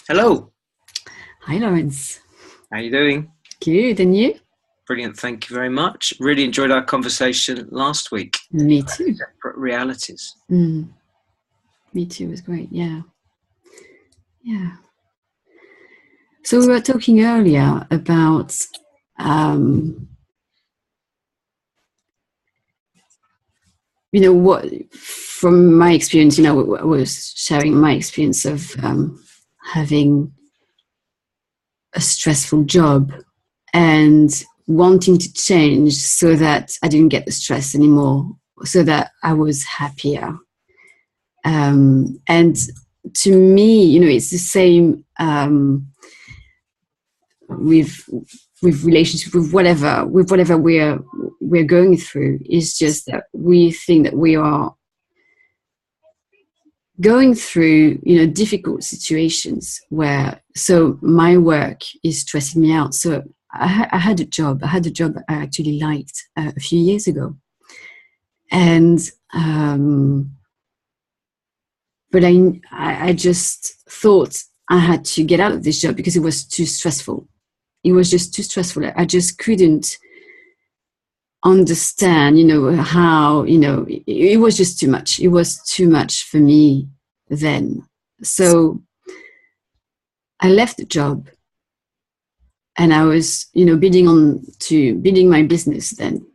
Hello, Hi, Lawrence. how you doing? Good, and you? Brilliant, thank you very much. Really enjoyed our conversation last week. Me too. Separate realities. Mm, me too. It was great. Yeah. Yeah. So we were talking earlier about, um, what from my experience. I was sharing my experience of having a stressful job and wanting to change so that I didn't get the stress anymore, so that I was happier. And to me, it's the same with relationship, with whatever we're going through. It's just that we think that we are going through difficult situations where, so my work is stressing me out. So I had a job I actually liked a few years ago, and but I just thought I had to get out of this job because it was too stressful. It was just too stressful. I just couldn't understand, how, it was just too much. It was too much for me then. So I left the job, and I was, building my business then.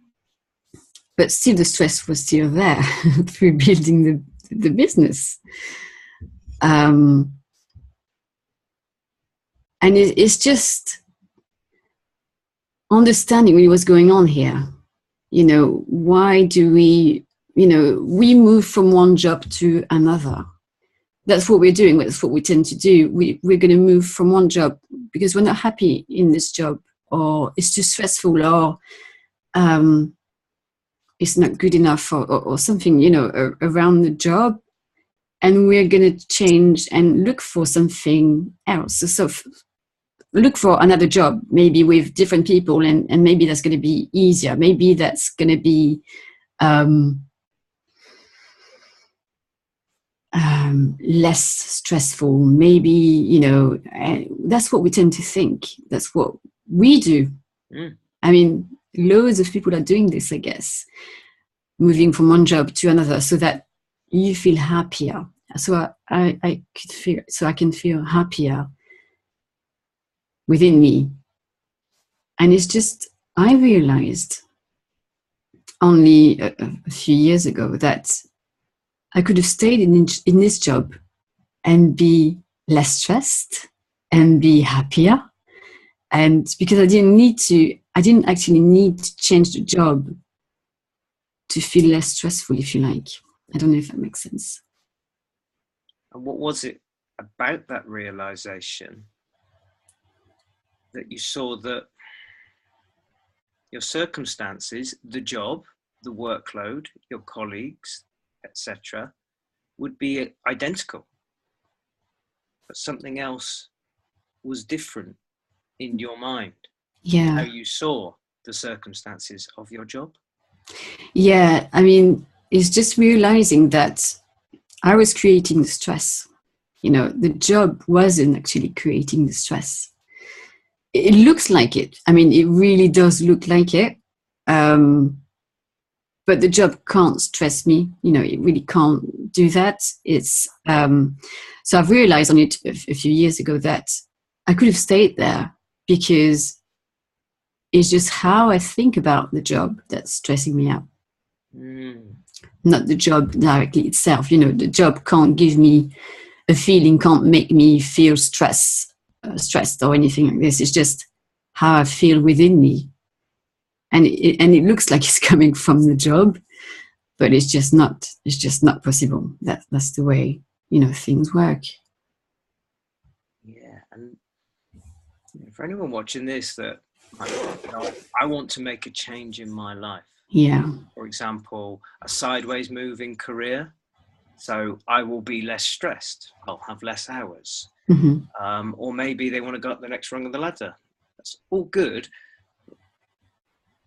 But still the stress was still there through building the business. And it's just understanding really what's going on here. Why do we move from one job to another? That's what we're doing. That's what we tend to do. We're going to move from one job because we're not happy in this job, or it's too stressful, or it's not good enough, or something, around the job. And we're going to change and look for something else. So look for another job, maybe with different people, and maybe that's going to be easier. Maybe that's going to be less stressful. Maybe, that's what we tend to think. That's what we do. I mean, loads of people are doing this, I guess, moving from one job to another so that you feel happier. So I can feel happier within me. And it's just, I realized only a few years ago that I could have stayed in this job and be less stressed and be happier. And because I didn't actually need to change the job to feel less stressful, if you like. I don't know if that makes sense. And what was it about that realization that you saw that your circumstances, the job, the workload, your colleagues, etc., would be identical, but something else was different in your mind? Yeah. How you saw the circumstances of your job? Yeah, I mean, it's just realizing that I was creating the stress. The job wasn't actually creating the stress. It looks like it. I mean, it really does look like it. But the job can't stress me. It really can't do that. It's so I've realized on it a few years ago that I could have stayed there because it's just how I think about the job that's stressing me out. Not the job directly itself. The job can't give me a feeling, can't make me feel stressed or anything like this. It's just how I feel within me. And it looks like it's coming from the job, but it's just not possible. That's the way, things work. Yeah. And for anyone watching this that I want to make a change in my life. Yeah. For example, a sideways moving career. So I will be less stressed. I'll have less hours. Mm-hmm. Or maybe they want to go up the next rung of the ladder. That's all good.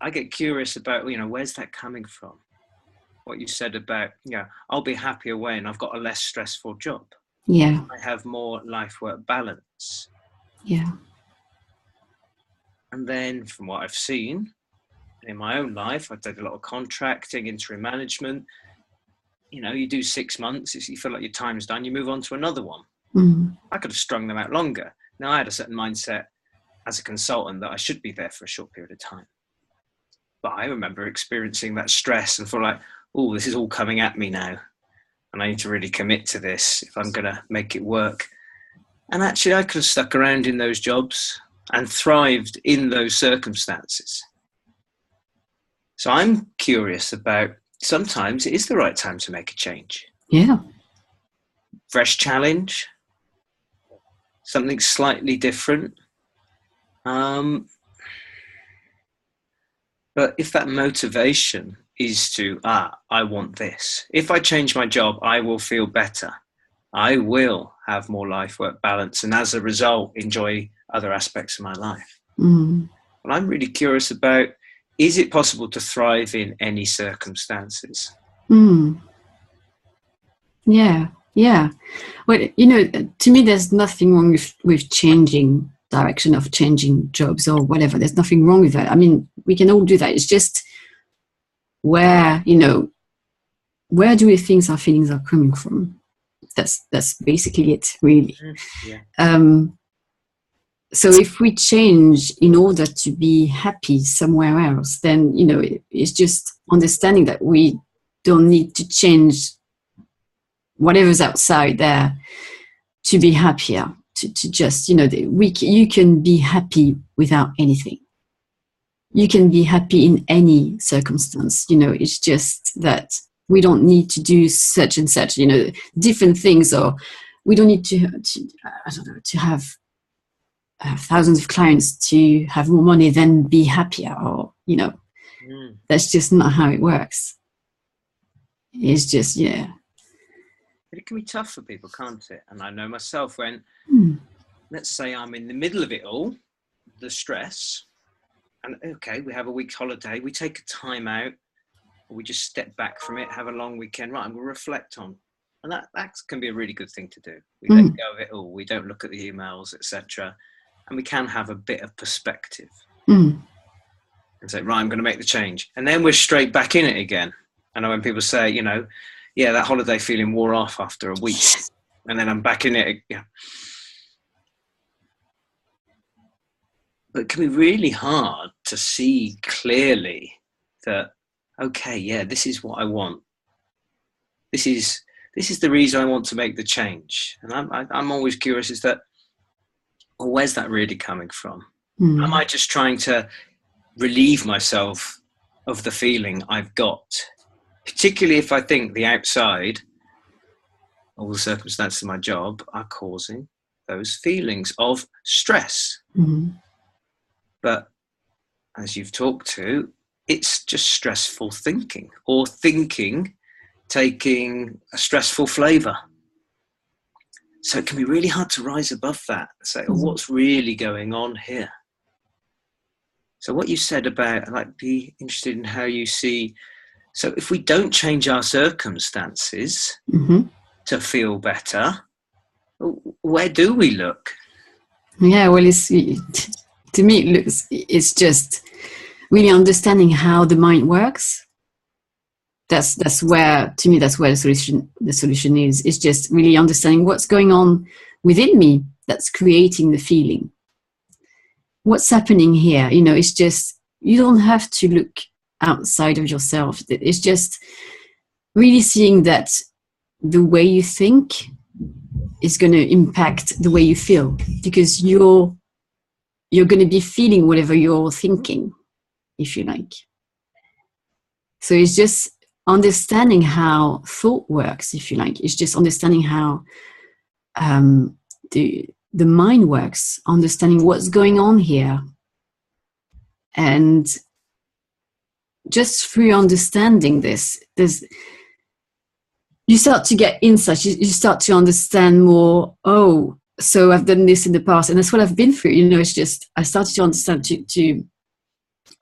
I get curious about, where's that coming from? What you said about, I'll be happier when I've got a less stressful job. Yeah. I have more life-work balance. Yeah. And then from what I've seen in my own life, I've done a lot of contracting, interim management. You do 6 months, you feel like your time's done, you move on to another one. Mm. I could have strung them out longer. Now, I had a certain mindset as a consultant that I should be there for a short period of time. But I remember experiencing that stress and feel like, oh, this is all coming at me now. And I need to really commit to this if I'm going to make it work. And actually, I could have stuck around in those jobs and thrived in those circumstances. So I'm curious about, sometimes it is the right time to make a change. Yeah. Fresh challenge, something slightly different. But if that motivation is to, I want this. If I change my job, I will feel better. I will have more life-work balance, and as a result, enjoy other aspects of my life. Mm. Well, I'm really curious about, is it possible to thrive in any circumstances? Mm. Yeah. Yeah. Well, to me, there's nothing wrong with changing direction, of changing jobs or whatever. There's nothing wrong with that. I mean, we can all do that. It's just where do we think our feelings are coming from? That's basically it, really. Yeah. So if we change in order to be happy somewhere else, then it's just understanding that we don't need to change whatever's outside there to be happier. To just you can be happy without anything. You can be happy in any circumstance. It's just that we don't need to do such and such, different things, or we don't need to have thousands of clients to have more money than be happier, or that's just not how it works. It's just But it can be tough for people, can't it? And I know myself when, let's say I'm in the middle of it all, the stress, and okay, we have a week's holiday, we take a time out, or we just step back from it, have a long weekend, right, and we'll reflect on. And that can be a really good thing to do. We let go of it all, we don't look at the emails, etc. And we can have a bit of perspective. And say, right, I'm going to make the change. And then we're straight back in it again. I know when people say, yeah, that holiday feeling wore off after a week, and then I'm back in it. But it can be really hard to see clearly that, okay, yeah, this is what I want. This is the reason I want to make the change. And I'm always curious, is that, well, where's that really coming from? Am I just trying to relieve myself of the feeling I've got? Particularly if I think the outside, all the circumstances of my job, are causing those feelings of stress. But as you've talked to, it's just stressful thinking, or thinking taking a stressful flavour. So it can be really hard to rise above that and say, oh, what's really going on here? So what you said about, I'd be interested in how you see. So if we don't change our circumstances to feel better, where do we look? Yeah, well, to me, it's just really understanding how the mind works. That's where, to me, that's where the solution is. It's just really understanding what's going on within me that's creating the feeling. What's happening here? It's just, you don't have to look outside of yourself. It's just really seeing that the way you think is going to impact the way you feel, because you're going to be feeling whatever you're thinking, if you like. So it's just understanding how thought works, if you like. It's just understanding how the mind works, understanding what's going on here. And just through understanding this, you start to get insights. You start to understand more. Oh, so I've done this in the past, and that's what I've been through. It's just, I started to understand to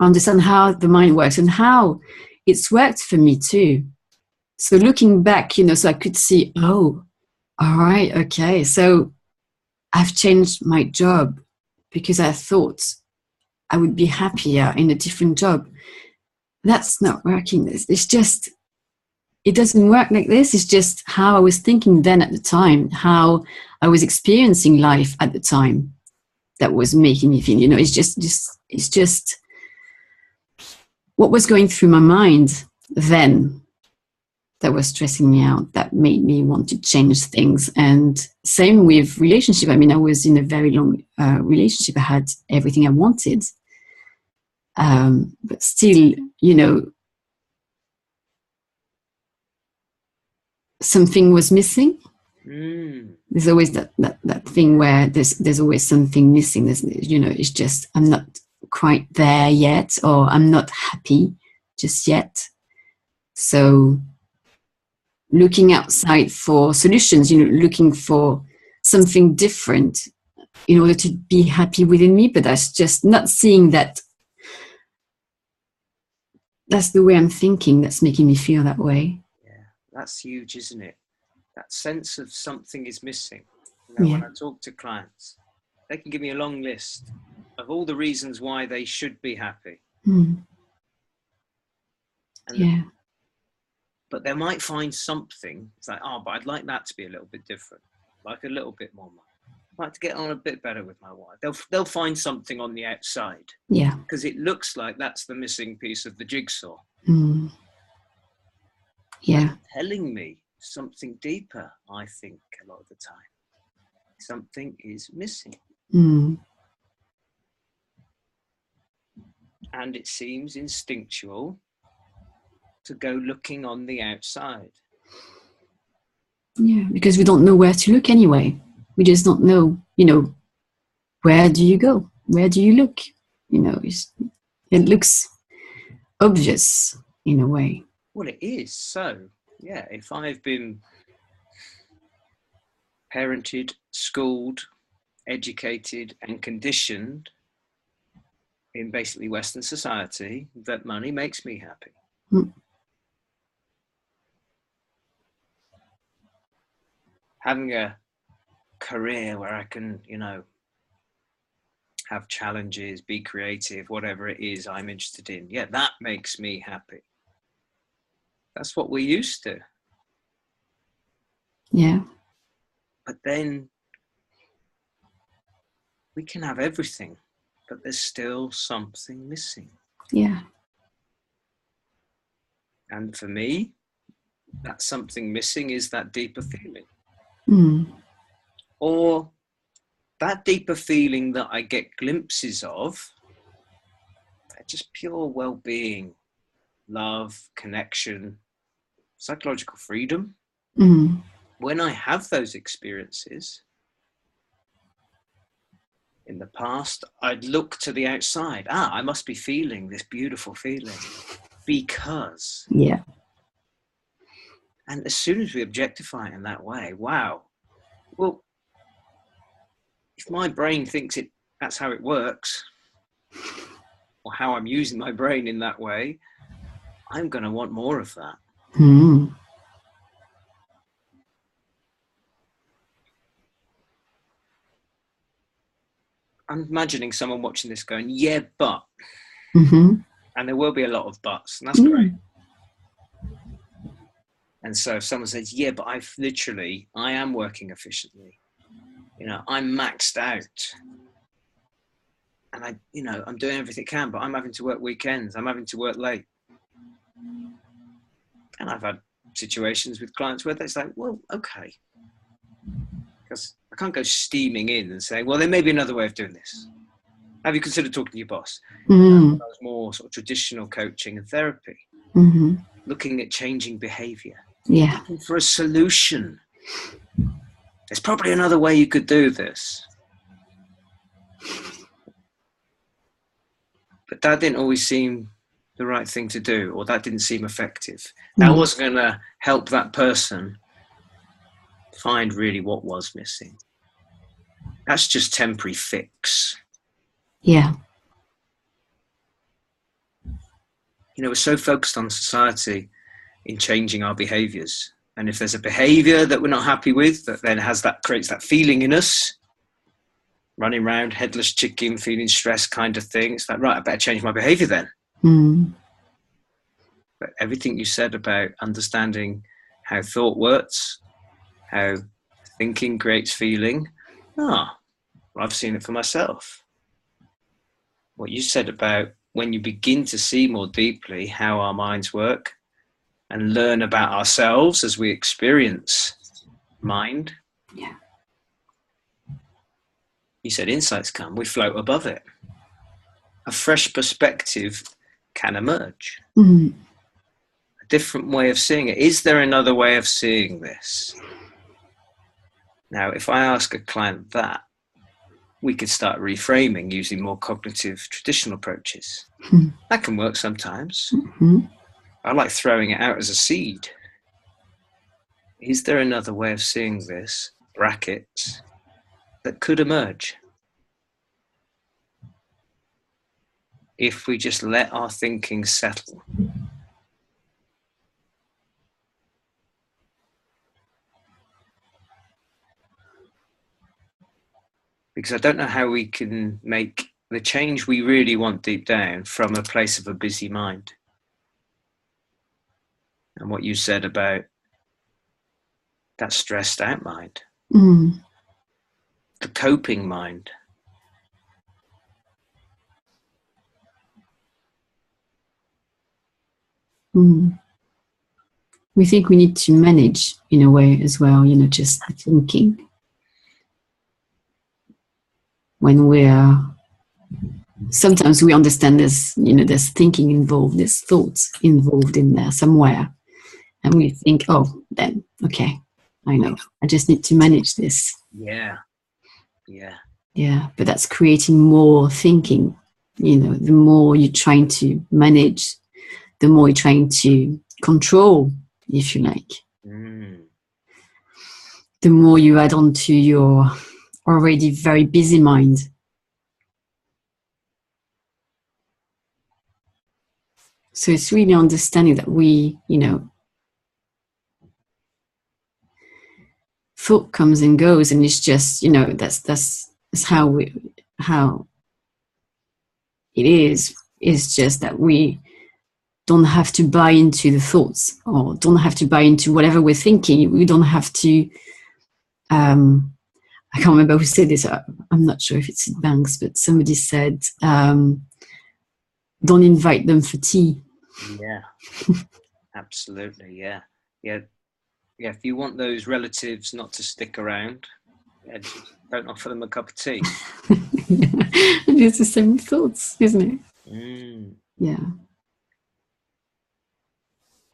understand how the mind works and how it's worked for me too. So looking back, so I could see, oh, all right, okay. So I've changed my job because I thought I would be happier in a different job. That's not working. It's just, it doesn't work like this. It's just how I was thinking then at the time, how I was experiencing life at the time that was making me feel, you know, it's just what was going through my mind then that was stressing me out, that made me want to change things. And same with relationship. I mean, I was in a very long relationship. I had everything I wanted. But still, you know, something was missing. There's always that thing where there's always something missing. There's, you know, it's just, I'm not quite there yet, or I'm not happy just yet. So looking outside for solutions, you know, looking for something different in order to be happy within me. But that's just not seeing that that's the way I'm thinking that's making me feel that way. Yeah, that's huge, isn't it? That sense of something is missing. You know, when I talk to clients, they can give me a long list of all the reasons why they should be happy. But they might find something. It's like, oh, but I'd like that to be a little bit different, like a little bit more money. I'd like to get on a bit better with my wife. They'll find something on the outside. Yeah. Because it looks like that's the missing piece of the jigsaw. Yeah. Telling me something deeper, I think, a lot of the time. Something is missing. And it seems instinctual to go looking on the outside. Yeah, because we don't know where to look anyway. We just don't know, you know, where do you go? Where do you look? You know, it looks obvious in a way. Well, it is. So, yeah, if I've been parented, schooled, educated, and conditioned in basically Western society that money makes me happy. Having a career where I can, you know, have challenges, be creative, whatever it is I'm interested in. Yeah, that makes me happy. That's what we're used to. Yeah. But then we can have everything, but there's still something missing. Yeah. And for me, that something missing is that deeper feeling. Or that deeper feeling that I get glimpses of, just pure well-being, love, connection, psychological freedom. When I have those experiences, in the past, I'd look to the outside. I must be feeling this beautiful feeling because. Yeah. And as soon as we objectify it in that way, wow. Well, if my brain thinks that's how it works, or how I'm using my brain in that way, I'm going to want more of that. I'm imagining someone watching this going, yeah, but. And there will be a lot of buts, and that's great. And so if someone says, yeah, but I am working efficiently. You know, I'm maxed out. And I'm doing everything I can, but I'm having to work weekends. I'm having to work late. And I've had situations with clients where they're like, well, okay. Because I can't go steaming in and saying, well, there may be another way of doing this. Have you considered talking to your boss? That was more sort of traditional coaching and therapy. Looking at changing behavior. Yeah. Looking for a solution. There's probably another way you could do this. But that didn't always seem the right thing to do, or that didn't seem effective. That wasn't going to help that person find really what was missing. That's just temporary fix. Yeah. You know, we're so focused on society in changing our behaviors. And if there's a behavior that we're not happy with, that then creates that feeling in us, running around, headless chicken, feeling stressed kind of thing. It's like, right, I better change my behavior then. Mm. But everything you said about understanding how thought works, how thinking creates feeling, well, I've seen it for myself. What you said about when you begin to see more deeply how our minds work and learn about ourselves as we experience mind. Yeah. You said insights come, we float above it. A fresh perspective can emerge. Mm. A different way of seeing it. Is there another way of seeing this? Now, if I ask a client that, we could start reframing using more cognitive traditional approaches. Mm. That can work sometimes. Mm-hmm. I like throwing it out as a seed. Is there another way of seeing this, brackets, that could emerge? If we just let our thinking settle. Because I don't know how we can make the change we really want deep down from a place of a busy mind. And what you said about that stressed out mind, the coping mind. Mm. We think we need to manage in a way as well, just the thinking. When sometimes we understand there's thinking involved, there's thoughts involved in there somewhere. And we think, oh, then, okay, I know. I just need to manage this. Yeah. Yeah, but that's creating more thinking. The more you're trying to manage, the more you're trying to control, if you like. Mm. The more you add on to your already very busy mind. So it's really understanding that we, thought comes and goes, and it's just, that's how it is. It's just that we don't have to buy into the thoughts, or don't have to buy into whatever we're thinking. We don't have to I can't remember who said this. I'm not sure if it's in Banks, but somebody said, don't invite them for tea. Yeah, absolutely. Yeah. If you want those relatives not to stick around, don't offer them a cup of tea. It's the same thoughts, isn't it? Mm. Yeah.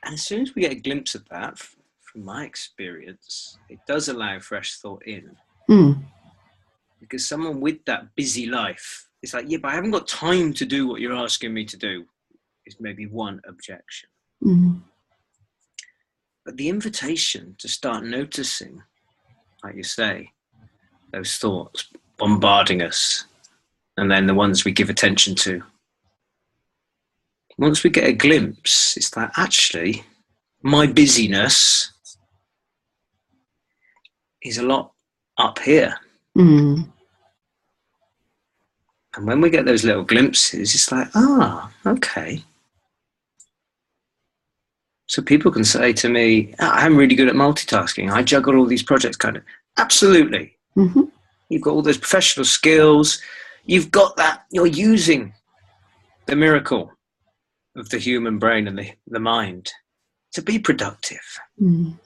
And as soon as we get a glimpse of that, from my experience, it does allow fresh thought in. Mm. Because someone with that busy life, it's like, yeah, but I haven't got time to do what you're asking me to do, is maybe one objection. Mm. But the invitation to start noticing, like you say, those thoughts bombarding us, and then the ones we give attention to. Once we get a glimpse, it's like, actually, my busyness is a lot up here. Mm. And when we get those little glimpses, it's like, okay. So people can say to me, I'm really good at multitasking. I juggle all these projects kind of. Absolutely. Mm-hmm. You've got all those professional skills. You've got that. You're using the miracle of the human brain and the mind to be productive. Mm.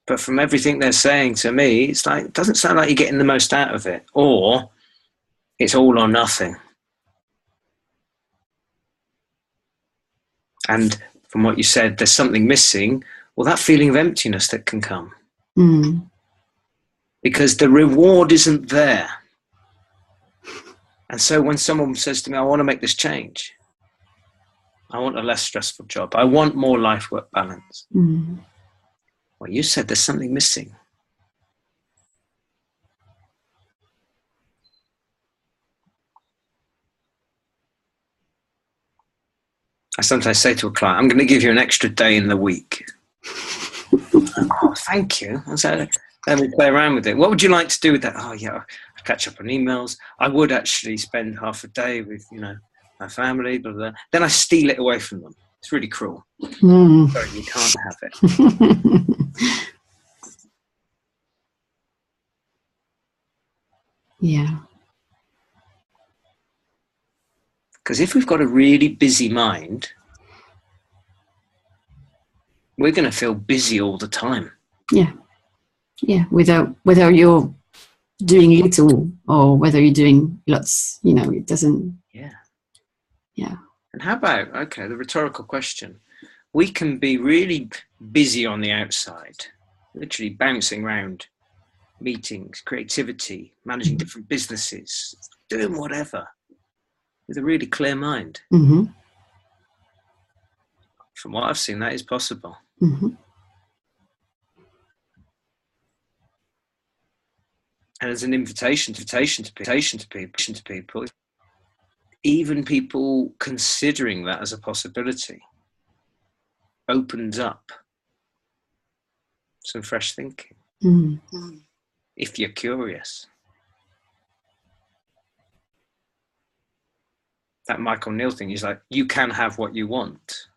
But from everything they're saying to me, it's like, it doesn't sound like you're getting the most out of it. Or it's all or nothing. And from what you said, there's something missing. Well, that feeling of emptiness that can come. Mm. Because the reward isn't there. And so when someone says to me, I want to make this change, I want a less stressful job, I want more life-work balance. Mm. Well, you said there's something missing. I sometimes say to a client, I'm going to give you an extra day in the week. Oh, thank you. And so then we play around with it. What would you like to do with that? Oh, yeah, I'd catch up on emails. I would actually spend half a day with, my family, blah, blah. Then I steal it away from them. It's really cruel. Sorry, you can't have it. Yeah. Because if we've got a really busy mind, we're going to feel busy all the time. Yeah. Yeah. Whether you're doing little or whether you're doing lots, it doesn't. Yeah. Yeah. And how about, okay, the rhetorical question. We can be really busy on the outside, literally bouncing around meetings, creativity, managing different businesses, doing whatever, with a really clear mind. Mm-hmm. From what I've seen, that is possible. Mm-hmm. And as an invitation to people, even people considering that as a possibility, opens up some fresh thinking. Mm-hmm. If you're curious. That Michael Neal thing is like, you can have what you want.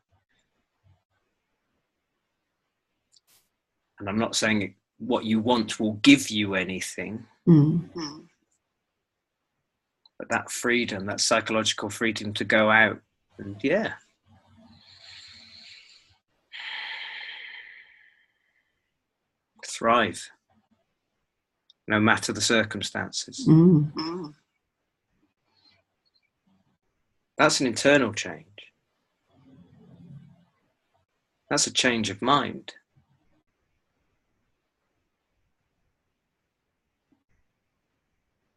And I'm not saying what you want will give you anything. Mm-hmm. But that freedom, that psychological freedom to go out and thrive, no matter the circumstances. Mm-hmm. That's an internal change. That's a change of mind.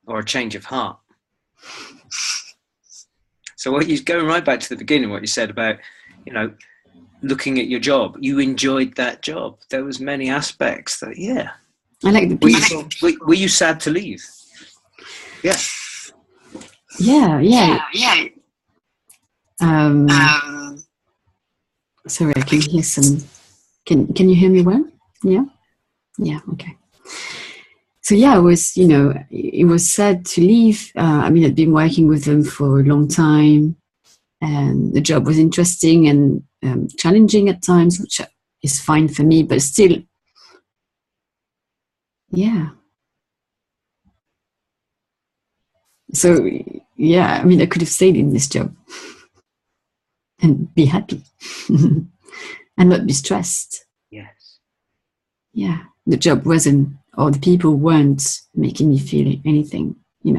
Or a change of heart. So what you going right back to the beginning, what you said about, looking at your job, you enjoyed that job. There was many aspects that, I like the people. Were you sad to leave? Yeah. Yeah. Sorry, I can hear some. Can you hear me well? Yeah. Yeah. Okay. So I was, it was sad to leave. I'd been working with them for a long time, and the job was interesting and challenging at times, which is fine for me, but still, So I could have stayed in this job and be happy and not be stressed. Yes. Yeah, the job wasn't, or the people weren't making me feel anything, It's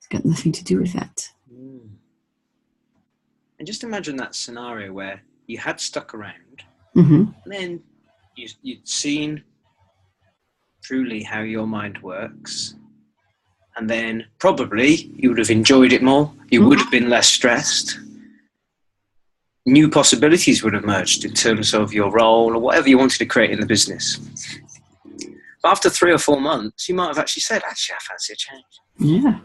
got nothing to do with that. And just imagine that scenario where you had stuck around, mm-hmm. and then you'd seen truly how your mind works, and then probably you would have enjoyed it more, you would have been less stressed, new possibilities would have emerged in terms of your role or whatever you wanted to create in the business. But after 3 or 4 months, you might have actually said, I fancy a change. Yeah.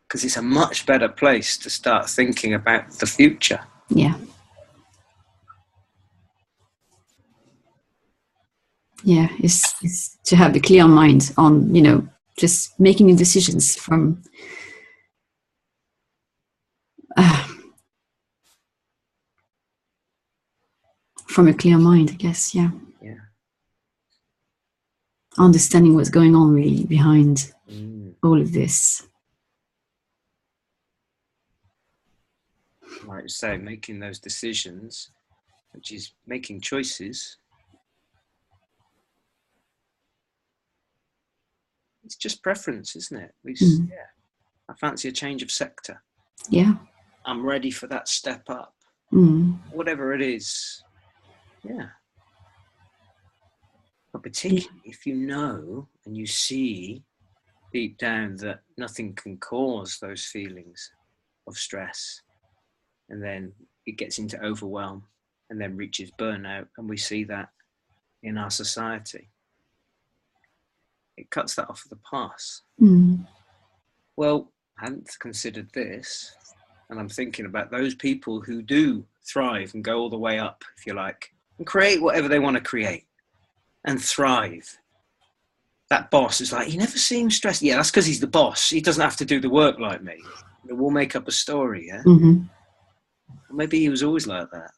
Because it's a much better place to start thinking about the future. Yeah. Yeah, it's to have a clear mind on, just making decisions from a clear mind, I guess. Yeah. Understanding what's going on really behind all of this. Like you say, making those decisions, which is making choices. It's just preference, isn't it? I fancy a change of sector. Yeah. I'm ready for that step up. Whatever it is. Yeah. But particularly if you know and you see deep down that nothing can cause those feelings of stress, and then it gets into overwhelm and then reaches burnout, and we see that in our society. It cuts that off at the pass. Well, I hadn't considered this, and I'm thinking about those people who do thrive and go all the way up, if you like, and create whatever they want to create and thrive. That boss is like, he never seems stressed. Yeah, that's because he's the boss. He doesn't have to do the work like me. We'll make up a story, yeah? Mm-hmm. Maybe he was always like that.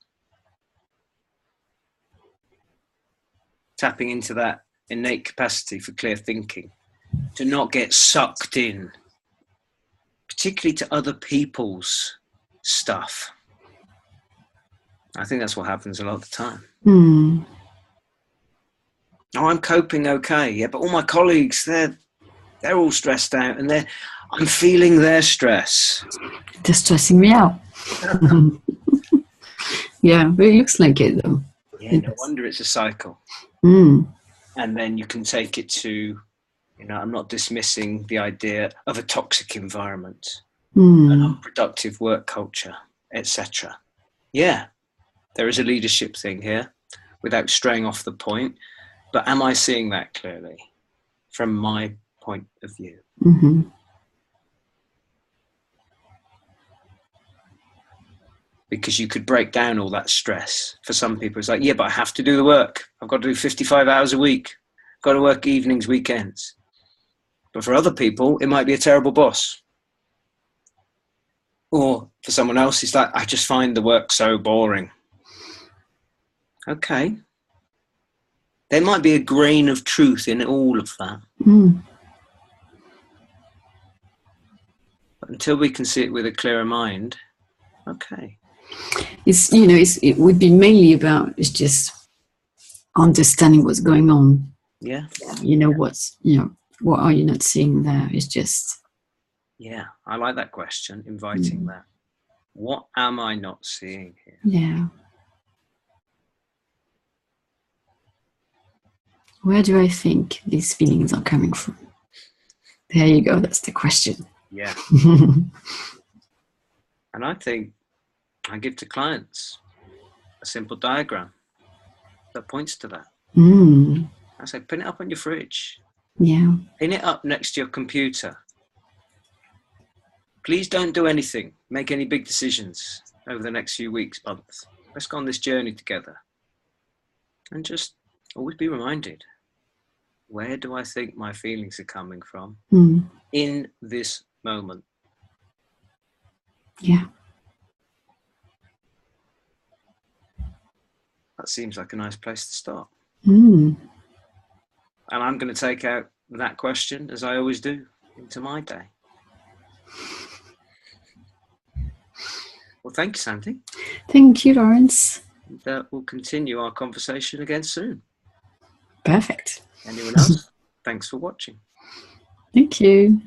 Tapping into that innate capacity for clear thinking, to not get sucked in, particularly to other people's stuff. I think that's what happens a lot of the time. Mm. Oh, I'm coping okay, yeah, but all my colleagues, they're all stressed out, and I'm feeling their stress. They're stressing me out. Yeah, but it looks like it though. Yeah, no wonder it's a cycle. Mm. And then you can take it to, I'm not dismissing the idea of a toxic environment, an unproductive work culture, etc. Yeah, there is a leadership thing here, without straying off the point. But am I seeing that clearly from my point of view? Mm-hmm. Because you could break down all that stress. For some people, it's like, yeah, but I have to do the work. I've got to do 55 hours a week. I've got to work evenings, weekends. But for other people, it might be a terrible boss. Or for someone else, it's like, I just find the work so boring. Okay. There might be a grain of truth in all of that. Mm. But until we can see it with a clearer mind, okay. It would be mainly about, it's just understanding what's going on. Yeah. What are you not seeing there? It's just. Yeah, I like that question, inviting that. What am I not seeing here? Yeah. Where do I think these feelings are coming from? There you go. That's the question. Yeah. And I think I give to clients a simple diagram that points to that. Mm. I say, pin it up on your fridge. Yeah. Pin it up next to your computer. Please don't do anything. Make any big decisions over the next few weeks, months. Let's go on this journey together. And just always be reminded, where do I think my feelings are coming from in this moment? Yeah. That seems like a nice place to start. Mm. And I'm going to take out that question, as I always do, into my day. Well, thank you, Sandie. Thank you, Lawrence. And we'll continue our conversation again soon. Perfect. Anyone else? Thanks for watching. Thank you.